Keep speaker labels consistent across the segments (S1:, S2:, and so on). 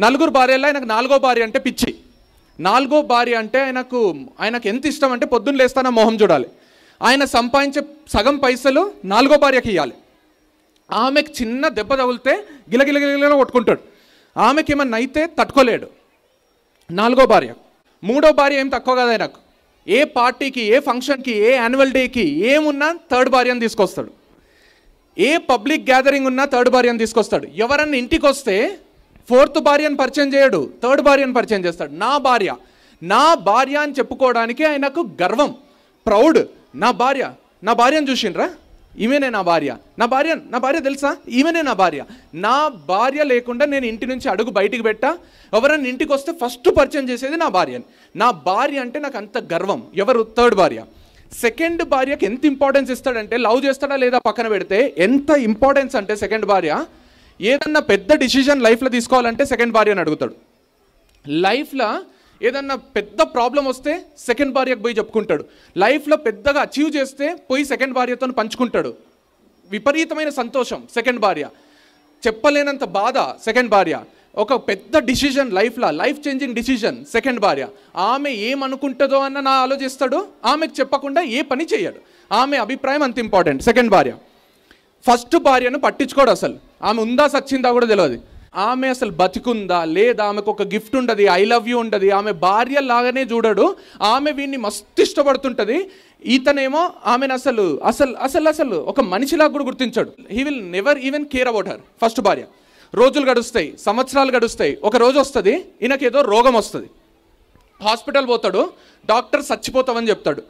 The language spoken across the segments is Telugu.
S1: నలుగురు భార్యల్లో ఆయనకు నాలుగో భార్య అంటే పిచ్చి. నాలుగో భార్య అంటే ఆయనకు ఎంత ఇష్టం అంటే పొద్దున్న లేస్తాన మొహం చూడాలి. ఆయన సంపాదించే సగం పైసలు నాలుగో భార్యకి ఇవ్వాలి. ఆమెకు చిన్న దెబ్బ తగిలితే గిలగిలగిల కొట్టుకుంటాడు. ఆమెకి ఏమన్నా అయితే తట్టుకోలేడు. నాలుగో భార్య. మూడో భార్య ఏం తక్కువ కదా ఆయనకు. ఏ పార్టీకి, ఏ ఫంక్షన్కి, ఏ యాన్యువల్ డేకి ఏమున్నా థర్డ్ భార్యను తీసుకొస్తాడు. ఏ పబ్లిక్ గ్యాదరింగ్ ఉన్నా థర్డ్ భార్యను తీసుకొస్తాడు. ఎవరన్నా ఇంటికి వస్తే ఫోర్త్ భార్యను పరిచయం చేయడు, థర్డ్ భార్యను పరిచయం చేస్తాడు. నా భార్య అని చెప్పుకోవడానికి ఆయనకు గర్వం, ప్రౌడ్. నా భార్యను చూసిండ్రా, ఈమెనే నా భార్య. నా భార్య తెలుసా, ఈమెనే నా భార్య. నా భార్య లేకుండా నేను ఇంటి నుంచి అడుగు బయటికి పెట్టా. ఎవరైనా ఇంటికి వస్తే ఫస్ట్ పరిచయం చేసేది నా భార్యని. నా భార్య అంటే నాకు అంత గర్వం. ఎవరు? థర్డ్ భార్య. సెకండ్ భార్యకి ఎంత ఇంపార్టెన్స్ ఇస్తాడంటే, లవ్ చేస్తాడా లేదా పక్కన పెడితే, ఎంత ఇంపార్టెన్స్ అంటే సెకండ్ భార్య ఏదన్నా పెద్ద డిసిజన్ లైఫ్లో తీసుకోవాలంటే సెకండ్ భార్యని అడుగుతాడు. లైఫ్లో ఏదన్నా పెద్ద ప్రాబ్లం వస్తే సెకండ్ భార్యకు పోయి చెప్పుకుంటాడు. లైఫ్లో పెద్దగా అచీవ్ చేస్తే పోయి సెకండ్ భార్యతో పంచుకుంటాడు. విపరీతమైన సంతోషం సెకండ్ భార్య, చెప్పలేనంత బాధ సెకండ్ భార్య. ఒక పెద్ద డిసిజన్ లైఫ్లో, లైఫ్ చేంజింగ్ డిసిజన్ సెకండ్ భార్య. ఆమె ఏమనుకుంటుందో అన్న నా ఆలోచిస్తాడు. ఆమెకు చెప్పకుండా ఏ పని చేయడు. ఆమె అభిప్రాయం అంత ఇంపార్టెంట్ సెకండ్ భార్య. ఫస్ట్ భార్యను పట్టించుకోడు అసలు. ఆమె ఉందా సచ్చిందా కూడా తెలియదు. ఆమె అసలు బతికుందా లేదా, ఆమెకు ఒక గిఫ్ట్ ఉండదు, ఐ లవ్ యూ ఉండదు. ఆమె భార్య లాగానే చూడడు. ఆమె వీడిని మస్తు ఇష్టపడుతుంటుంది. ఈతనేమో ఆమెను అసలు అసలు అసలు అసలు ఒక మనిషిలాగా కూడా గుర్తించాడు. He will never even care about her. First భార్య. రోజులు గడుస్తాయి, సంవత్సరాలు గడుస్తాయి. ఒక రోజు వస్తుంది, ఈయనకేదో రోగం వస్తుంది. హాస్పిటల్ పోతాడు. డాక్టర్ చచ్చిపోతావని చెప్తాడు.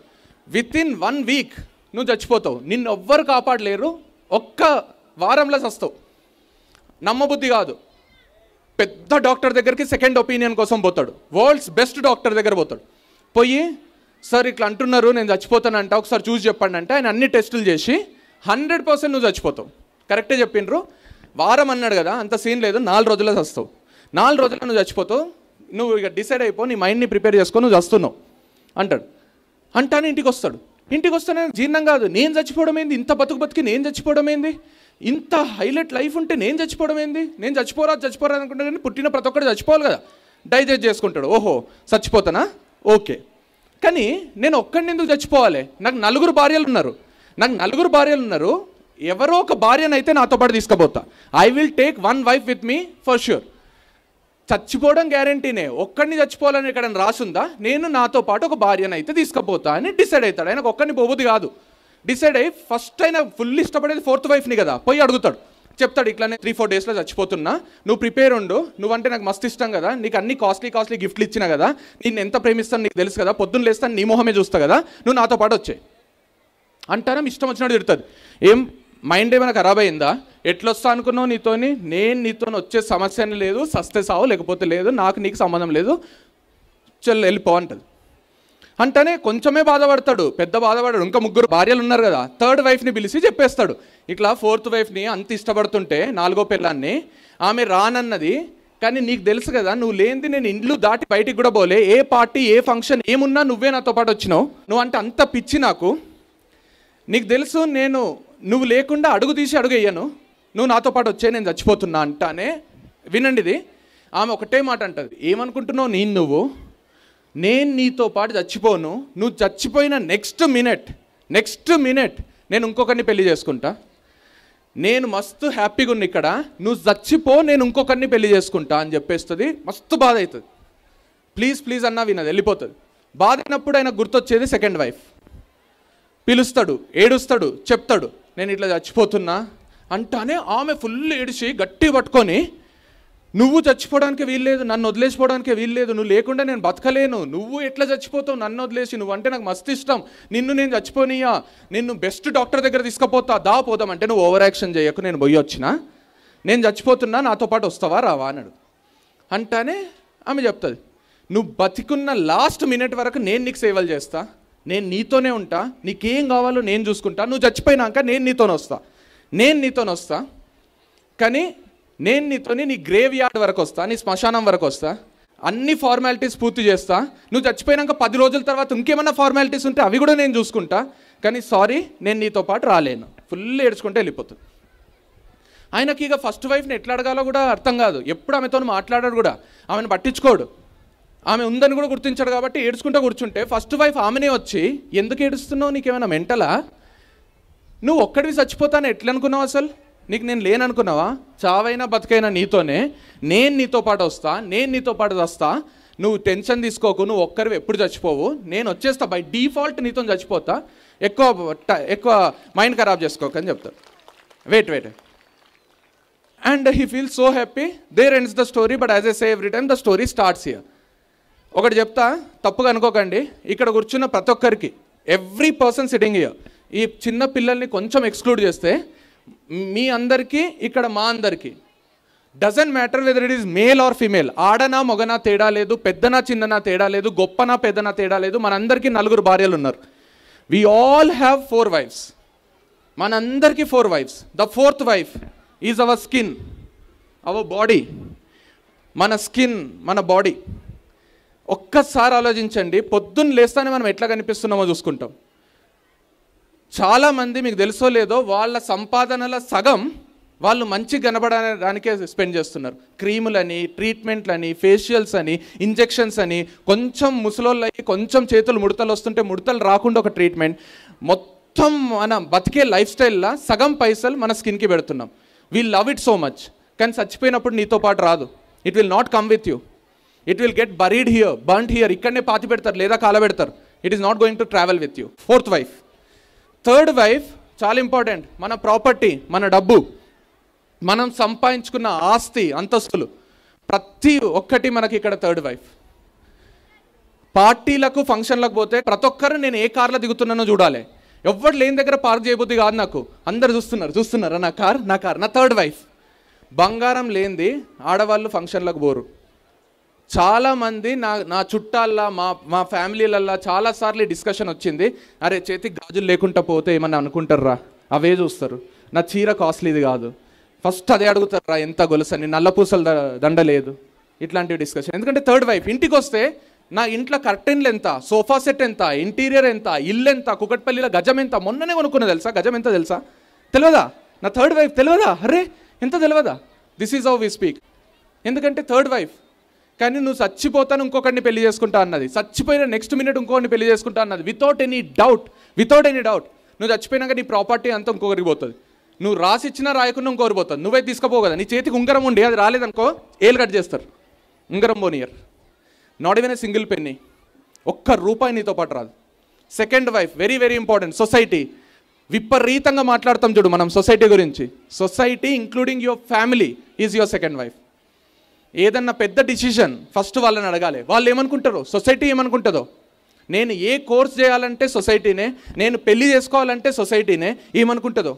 S1: విత్ ఇన్ 1 వీక్ నువ్వు చచ్చిపోతావు, నిన్ను ఎవ్వరు కాపాడలేరు, ఒక్క వారంలో చస్తావు. నమ్మబుద్ధి కాదు. పెద్ద డాక్టర్ దగ్గరికి సెకండ్ ఒపీనియన్ కోసం పోతాడు. వరల్డ్స్ బెస్ట్ డాక్టర్ దగ్గర పోతాడు. పోయి, సార్ ఇట్లా అంటున్నారు, నేను చచ్చిపోతానంట, ఒకసారి చూసి చెప్పండి అంటే ఆయన అన్ని టెస్టులు చేసి 100% నువ్వు చచ్చిపోతావు. కరెక్టే చెప్పిండ్రు. వారం అన్నాడు కదా, అంత సీన్ లేదు, 4 రోజుల్లో చస్తావు. 4 రోజుల్లో నువ్వు చచ్చిపోతావు, నువ్వు ఇక డిసైడ్ అయిపో, నీ మైండ్ని ప్రిపేర్ చేసుకో, నువ్వు చస్తున్నావు అంటాడు. అంటానే ఇంటికి వస్తాడు. ఇంటికి వస్తానే జీర్ణం కాదు. నేను చచ్చిపోవడం ఏంది, ఇంత బతికి నేను చచ్చిపోవడం ఏంది, ఇంత హైలైట్ లైఫ్ ఉంటే నేను చచ్చిపోవడం ఏంది, నేను చచ్చిపోరాదు అనుకుంటా. కానీ పుట్టిన ప్రతి ఒక్కటి చచ్చిపోవాలి కదా. డైజెస్ట్ చేసుకుంటాడు. ఓహో చచ్చిపోతానా, ఓకే. కానీ నేను ఒక్కడిని ఎందుకు చచ్చిపోవాలి? నాకు 4 భార్యలు ఉన్నారు. ఎవరో ఒక భార్యనైతే నాతో పాటు తీసుకుపోతా. I will take 1 wife with me for sure. చచ్చిపోవడం గ్యారంటీనే. ఒక్కడిని చచ్చిపోవాలని ఇక్కడ రాసుందా? నేను నాతో పాటు ఒక భార్యనైతే తీసుకుపోతా అని డిసైడ్ అవుతాడు. ఆయనకు ఒక్కడిని పోబుద్ది కాదు. డిసైడ్ అయ్యి ఫస్ట్ ఆయన ఫుల్ ఇష్టపడేది 4th వైఫ్ని కదా. పోయి అడుగుతాడు. చెప్తాడు, ఇట్లానే 3-4 డేస్లో చచ్చిపోతున్నా, నువ్వు ప్రిపేర్ ఉండు, నువ్వంటే నాకు మస్తు ఇష్టం కదా, నీకు అన్ని కాస్ట్లీ గిఫ్ట్లు ఇచ్చినా కదా, నేను ఎంత ప్రేమిస్తాను నీకు తెలుసు కదా, పొద్దున్న లేస్తాను నీ మొహమే చూస్తా కదా, నువ్వు నాతో పాటు వచ్చాయి అంటారా. ఇష్టం వచ్చినట్టు తిడుతుంది. ఏం మైండ్ ఏమైనా ఖరాబ్ అయిందా? ఎట్లొస్తా అనుకున్నావు నీతోని? నేను నీతో వచ్చే సమస్యనే లేదు, సస్తే సావు లేకపోతే లేదు, నాకు నీకు సంబంధం లేదు, వెళ్ళిపో అంటది. అంటేనే కొంచెమే బాధపడతాడు, పెద్ద బాధపడాడు. ఇంకా 3 భార్యలు ఉన్నారు కదా. థర్డ్ వైఫ్ని పిలిచి చెప్పేస్తాడు, ఇట్లా 4th వైఫ్ని అంత ఇష్టపడుతుంటే 4వ పిల్లాన్ని ఆమె రానన్నది, కానీ నీకు తెలుసు కదా, నువ్వు లేనిది నేను ఇండ్లు దాటి బయటికి కూడా పోలే, ఏ పార్టీ ఏ ఫంక్షన్ ఏమున్నా నువ్వే నాతో పాటు వచ్చినావు, నువ్వు అంటే అంత పిచ్చి నాకు, నీకు తెలుసు నువ్వు లేకుండా అడుగు తీసి అడుగు వేయను, నువ్వు నాతో పాటు వచ్చే నేను చచ్చిపోతున్నా అంటానే. వినండి ఇది. ఆమె ఒకటే మాట అంటది, ఏమనుకుంటున్నావు నేను నీతో పాటు చచ్చిపోను, నువ్వు చచ్చిపోయిన నెక్స్ట్ మినిట్ నేను ఇంకొకరిని పెళ్లి చేసుకుంటా, నేను మస్తు హ్యాపీగా ఉన్నా ఇక్కడ, నువ్వు చచ్చిపో, నేను ఇంకొకరిని పెళ్లి చేసుకుంటా అని చెప్పేస్తుంది. మస్తు బాధ అవుతుంది. ప్లీజ్ అన్నా వినది, వెళ్ళిపోతుంది. బాధ అయినప్పుడు ఆయన గుర్తొచ్చేది సెకండ్ వైఫ్. పిలుస్తాడు, ఏడుస్తాడు, చెప్తాడు, నేను ఇట్లా చచ్చిపోతున్నా అంటానే ఆమె ఫుల్ ఏడిచి గట్టి పట్టుకొని, నువ్వు చచ్చిపోవడానికి వీల్లేదు, నన్ను వదిలేసిపోవడానికి వీల్లేదు, నువ్వు లేకుండా నేను బతకలేను, నువ్వు ఎట్లా చచ్చిపోతావు నన్ను వదిలేసి, నువ్వంటే నాకు మస్తు ఇష్టం, నేను చచ్చిపోనియా, నిన్ను బెస్ట్ డాక్టర్ దగ్గర తీసుకుపోతా, పోదాం అంటే, నువ్వు ఓవర్ యాక్షన్ చేయకు, నేను పోయి వచ్చినా, నేను చచ్చిపోతున్నా, నాతో పాటు వస్తావా రావా అన్నాడు. అంటానే ఆమె చెప్తుంది, నువ్వు బతికున్న లాస్ట్ మినిట్ వరకు నేను నీకు సేవలు చేస్తా, నేను నీతోనే ఉంటా, నీకేం కావాలో నేను చూసుకుంటా, నువ్వు చచ్చిపోయినాక నేను నీతోనే వస్తా, కానీ నేను నీతోని నీ గ్రేవ్ యార్డ్ వరకు వస్తా, నీ శ్మశానం వరకు వస్తా, అన్ని ఫార్మాలిటీస్ పూర్తి చేస్తా, నువ్వు చచ్చిపోయినాక 10 రోజుల తర్వాత ఇంకేమన్నా ఫార్మాలిటీస్ ఉంటే అవి కూడా నేను చూసుకుంటా, కానీ సారీ నేను నీతో పాటు రాలేను. ఫుల్ ఏడ్చుకుంటే వెళ్ళిపోతుంది. ఆయనకి ఇక ఫస్ట్ వైఫ్ని ఎట్లా అడగాలో కూడా అర్థం కాదు, ఎప్పుడు ఆమెతో మాట్లాడాడు కూడా, ఆమెను పట్టించుకోడు, ఆమె ఉందని కూడా గుర్తించాడు. కాబట్టి ఏడ్చుకుంటూ కూర్చుంటే ఫస్ట్ వైఫ్ ఆమెనే వచ్చి, ఎందుకు ఏడుస్తున్నావు, నీకేమైనా మెంటలా, నువ్వు ఒక్కడివి చచ్చిపోతాను ఎట్లా అనుకున్నావు, అసలు నీకు నేను లేననుకున్నావా, చావైనా బతికైనా నీతోనే, నేను నీతో పాటు వస్తా, నేను నీతో పాటు వస్తా, నువ్వు టెన్షన్ తీసుకోకు, నువ్వు ఒక్కరివి ఎప్పుడు చచ్చిపోవు, నేను వచ్చేస్తా, బై డిఫాల్ట్ నీతో చచ్చిపోతా, ఎక్కువ మైండ్ ఖరాబ్ చేసుకోకు అని చెప్తారు. Wait and he feel so happy. There ends the story. But as I say every time the story starts here. ఒకటి చెప్తా, తప్పుగా అనుకోకండి, ఇక్కడ కూర్చున్న ప్రతి ఒక్కరికి, ఎవ్రీ పర్సన్ సిట్టింగ్ హియర్, ఈ చిన్న పిల్లల్ని కొంచెం ఎక్స్క్లూడ్ చేస్తే మీ అందరికీ ఇక్కడ మా అందరికీ doesn't matter whether it is male or female, ఆడనా మొగనా తేడా లేదు, పెద్దనా చిన్ననా తేడా లేదు, గొప్పనా పెద్దనా తేడా లేదు, మనందరికీ 4 భార్యలు ఉన్నారు. We all have 4 wives. మనందరికీ 4 wives. The 4th wife is our skin, our body. మన స్కిన్, మన బాడీ. ఒక్కసారి ఆలోచించండి, పొద్దున్న లేస్తానే మనం ఎట్లా కనిపిస్తున్నామో చూసుకుంటాం. చాలామంది మీకు తెలుసో లేదో వాళ్ళ సంపాదనల సగం వాళ్ళు మంచి కనబడడానికే స్పెండ్ చేస్తున్నారు. క్రీములని, ట్రీట్మెంట్లని, ఫేషియల్స్ అని, ఇంజెక్షన్స్ అని, కొంచెం ముసలోళ్ళు అయ్యి కొంచెం చేతులు ముడతలు వస్తుంటే ముడతలు రాకుండా ఒక ట్రీట్మెంట్, మొత్తం మన బతికే లైఫ్ స్టైల్లో సగం పైసలు మన స్కిన్కి పెడుతున్నాం. We love it so much. కానీ చచ్చిపోయినప్పుడు నీతో పాటు రాదు. It will not come with you. It will get buried here, burned here. ఇక్కడనే పాతి పెడతారు లేదా కాలబెడతారు. It is not going to travel with you. 4th wife. 3rd wife చాలా ఇంపార్టెంట్. మన ప్రాపర్టీ, మన డబ్బు, మనం సంపాదించుకున్న ఆస్తి, అంతస్తులు, ప్రతి ఒక్కటి మనకి ఇక్కడ 3rd wife. పార్టీలకు, ఫంక్షన్లకు పోతే ప్రతి ఒక్కరు నేను ఏ కార్లో దిగుతున్నానో చూడాలి. ఎవరు లేని దగ్గర పార్క్ చేయబోద్ది కాదు నాకు. అందరు చూస్తున్నారా నా కార్. నా 3rd wife. బంగారం లేనిది ఆడవాళ్ళు ఫంక్షన్లకు పోరు. చాలామంది నా చుట్టాల్లో, మా ఫ్యామిలీలల్లో చాలాసార్లు డిస్కషన్ వచ్చింది, అరే చేతికి గాజులు లేకుండా పోతే ఏమన్నా అనుకుంటారా, అవే చూస్తారు, నా చీర కాస్ట్లీది కాదు, ఫస్ట్ అదే అడుగుతారా, ఎంత గొలుసని, నల్లపూసల దండ లేదు, ఇట్లాంటివి డిస్కషన్. ఎందుకంటే 3rd wife ఇంటికి వస్తే నా ఇంట్లో కర్టెన్లు ఎంత, సోఫా సెట్ ఎంత, ఇంటీరియర్ ఎంత, ఇల్లు ఎంత, కుకట్పల్లిలో గజం ఎంత, మొన్ననే కొనుక్కున్నా తెలుసా, గజం ఎంత తెలుసా, తెలియదా, నా 3rd wife తెలియదా, అరే ఎంత తెలియదా. This is how we speak. ఎందుకంటే 3rd wife. కానీ నువ్వు చచ్చిపోతాను ఇంకొకరిని పెళ్లి చేసుకుంటా అన్నది, చచ్చిపోయిన నెక్స్ట్ మినిట్ ఇంకొకరిని పెళ్లి చేసుకుంటా అన్నది, వితౌట్ ఎనీ డౌట్. నువ్వు చచ్చిపోయినాక నీ ప్రాపర్టీ అంతా ఇంకొకరికి పోతుంది. నువ్వు రాసిచ్చినా రాయకుండా ఇంకొకరు పోతుంది. నువ్వే తీసుకుపోవు కదా. నీ చేతికి ఉంగరం ఉండి అది రాలేదనుకో ఏలు కట్ చేస్తారు. ఉంగరం పోనీయర్. Not even a single penny. ₹1 నీతో పాటు రాదు. 2nd wife very very important. Society. విపరీతంగా మాట్లాడతాం చూడు మనం సొసైటీ గురించి. Society including your family is your 2nd wife. ఏదన్నా పెద్ద డిసిషన్ ఫస్ట్ వాళ్ళని అడగాలి. వాళ్ళు ఏమనుకుంటారో, సొసైటీ ఏమనుకుంటుందో. నేను ఏ కోర్స్ చేయాలంటే సొసైటీనే, నేను పెళ్లి చేసుకోవాలంటే సొసైటీనే ఏమనుకుంటుందో.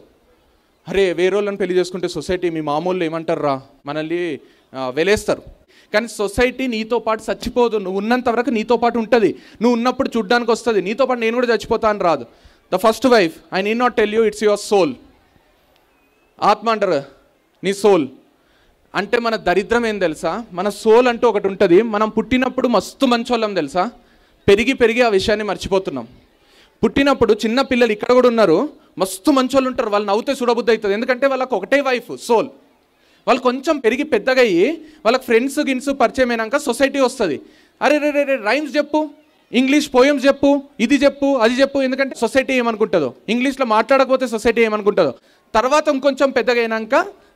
S1: అరే వేరే వాళ్ళని పెళ్లి చేసుకుంటే సొసైటీ, మీ మామూలు ఏమంటారు రా, మనల్ని వెలేస్తారు. కానీ సొసైటీ నీతో పాటు చచ్చిపోదు. నువ్వు ఉన్నంత వరకు నీతో పాటు ఉంటుంది. నువ్వు ఉన్నప్పుడు చూడ్డానికి వస్తుంది. నీతో పాటు నేను కూడా చచ్చిపోతా అని రాదు. The 1st wife, I need not tell you, it's your soul. ఆత్మ అంటారు, నీ సోల్. అంటే మన దరిద్రం ఏం తెలుసా, మన సోల్ అంటూ ఒకటి ఉంటుంది. మనం పుట్టినప్పుడు మస్తు మంచోళ్ళం తెలుసా, పెరిగి ఆ విషయాన్ని మర్చిపోతున్నాం. పుట్టినప్పుడు చిన్న పిల్లలు ఇక్కడ కూడా ఉన్నారు, మస్తు మంచోళ్ళు ఉంటారు. వాళ్ళు నవ్వుతే చూడబుద్ధి అవుతుంది. ఎందుకంటే వాళ్ళకి ఒకటే వైఫ్, సోల్. వాళ్ళు కొంచెం పెరిగి పెద్దగా అయ్యి వాళ్ళకి ఫ్రెండ్స్ గిన్స్ పరిచయం అయినాక సొసైటీ వస్తుంది. అరే రే రైమ్స్ చెప్పు, ఇంగ్లీష్ పోయమ్స్ చెప్పు, ఇది చెప్పు, అది చెప్పు. ఎందుకంటే సొసైటీ ఏమనుకుంటుందో, ఇంగ్లీష్లో మాట్లాడకపోతే సొసైటీ ఏమనుకుంటుందో. తర్వాత ఇంకొంచెం పెద్దగా అయినాక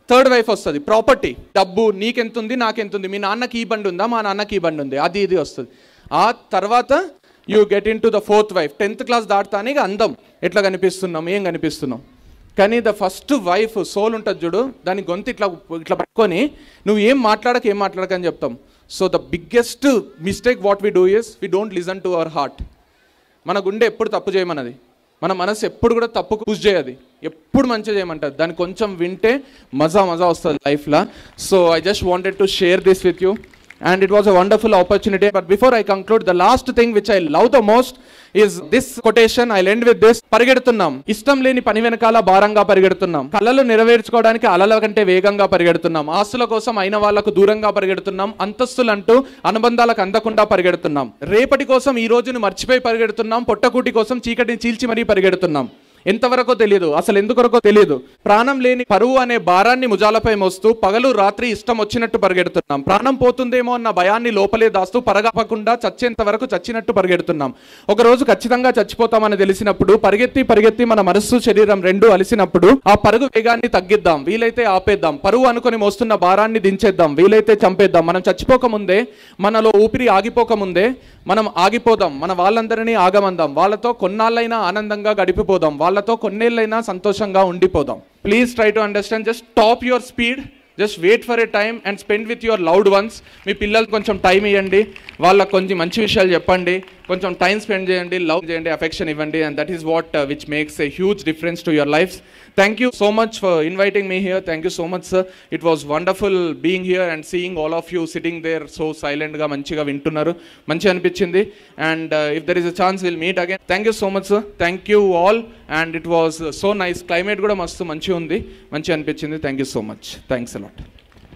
S1: 3rd wife వస్తుంది. ప్రాపర్టీ, డబ్బు, నీకెంతుంది, నాకెంతుంది, మీ నాన్నకి ఈ బండి ఉందా, మా నాన్నకి ఈ బండి ఉంది, అది ఇది వస్తుంది. ఆ తర్వాత you get in to the 4th wife. 10th class దాటుతానే అందం, ఎట్లా కనిపిస్తున్నాం, ఏం కనిపిస్తున్నాం. కానీ ద 1st wife సోల్ ఉంటుంది చూడు, దాని గొంతు ఇట్లా పట్టుకొని నువ్వు ఏం మాట్లాడకని చెప్తాం. So the biggest mistake what we do is we don't listen to our heart. మన గుండె ఎప్పుడు తప్పు చేయమన్నది, మన మనసు ఎప్పుడు కూడా తప్పుకు పుష్ చేయదు, ఎప్పుడు మంచిగా చేయమంటుంది. దాన్ని కొంచెం వింటే మజా వస్తుంది లైఫ్లో. So I just wanted to share this with you. And it was a wonderful opportunity. But before I conclude, the last thing which I love the most is this quotation. I'll end with this. పరిగెడుతున్నాం, ఇష్టం లేని పని వెనకాల భారంగా పరిగెడుతున్నాం, కలలు నెరవేర్చుకోవడానికి అలల కంటే వేగంగా పరిగెడుతున్నాం, ఆస్తుల కోసం అయిన వాళ్లకు దూరంగా పరిగెడుతున్నాం, అంతస్తులంటూ అనుబంధాలకు అందకుండా పరిగెడుతున్నాం, రేపటి కోసం ఈ రోజును మర్చిపోయి పరిగెడుతున్నాం, పొట్టకూటి కోసం చీకటిని చీల్చి మరీ పరిగెడుతున్నాం. ఎంతవరకో తెలియదు, అసలు ఎందుకొరకో తెలియదు. ప్రాణం లేని పరువు అనే భారాన్ని ముజాలపై మోస్తూ పగలు రాత్రి ఇష్టం వచ్చినట్టు పరిగెడుతున్నాం. ప్రాణం పోతుందేమో అన్న భయాన్ని లోపలే దాస్తూ పరగపకుండా చచ్చేంత వరకు చచ్చినట్టు పరిగెడుతున్నాం. ఒకరోజు ఖచ్చితంగా చచ్చిపోతామని తెలిసినప్పుడు పరిగెత్తి పరిగెత్తి మన మనస్సు శరీరం రెండూ అలిసినప్పుడు ఆ పరుగు వేగాన్ని తగ్గిద్దాం, వీలైతే ఆపేద్దాం. పరువు అనుకుని మోస్తున్న భారాన్ని దించేద్దాం, వీలైతే చంపేద్దాం. మనం చచ్చిపోకముందే, మనలో ఊపిరి ఆగిపోకముందే మనం ఆగిపోదాం. మన వాళ్ళందరినీ ఆగమందాం. వాళ్ళతో కొన్నాళ్ళైనా ఆనందంగా గడిపిపోదాం. వాళ్ళతో కొన్నేళ్ళైనా సంతోషంగా ఉండిపోదాం. Please try to understand. Just stop your speed, just wait for a time and spend with your loved ones. మీ పిల్లలకు కొంచెం టైం ఇవ్వండి, వాళ్ళకు కొంచెం మంచి విషయాలు చెప్పండి, కొంచెం టైం స్పెండ్ చేయండి, లవ్ చేయండి, అఫెక్షన్ ఇవ్వండి. And that is what which makes a huge difference to your life. Thank you so much for inviting me here. Thank you so much, sir. It was wonderful being here and seeing all of you sitting there so silent ga manchiga vintunnaru. Manchi anipichindi. And if there is a chance, we'll meet again. Thank you so much, sir. Thank you all. And it was so nice. Climate kuda mastu manchi undi. Manchi anipichindi. Thank you so much. Thanks a lot.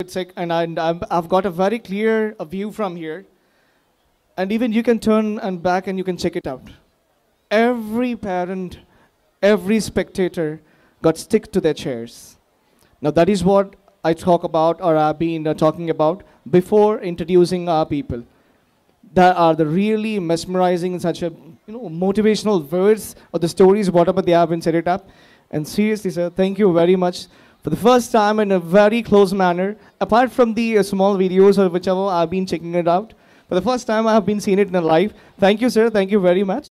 S2: It's like, and I've got a very clear view from here. And even you can turn and back and you can check it out. Every parent, every spectator got stick to their chairs. Now that is what I talk about, or I've been talking about before introducing our people. That are the really mesmerizing, such a motivational words or the stories, whatever they have been set it up. And seriously, sir, thank you very much for the first time in a very close manner. Apart from the small videos or whichever I've been checking it out, for the first time I have been seeing it in a live. Thank you, sir. Thank you very much.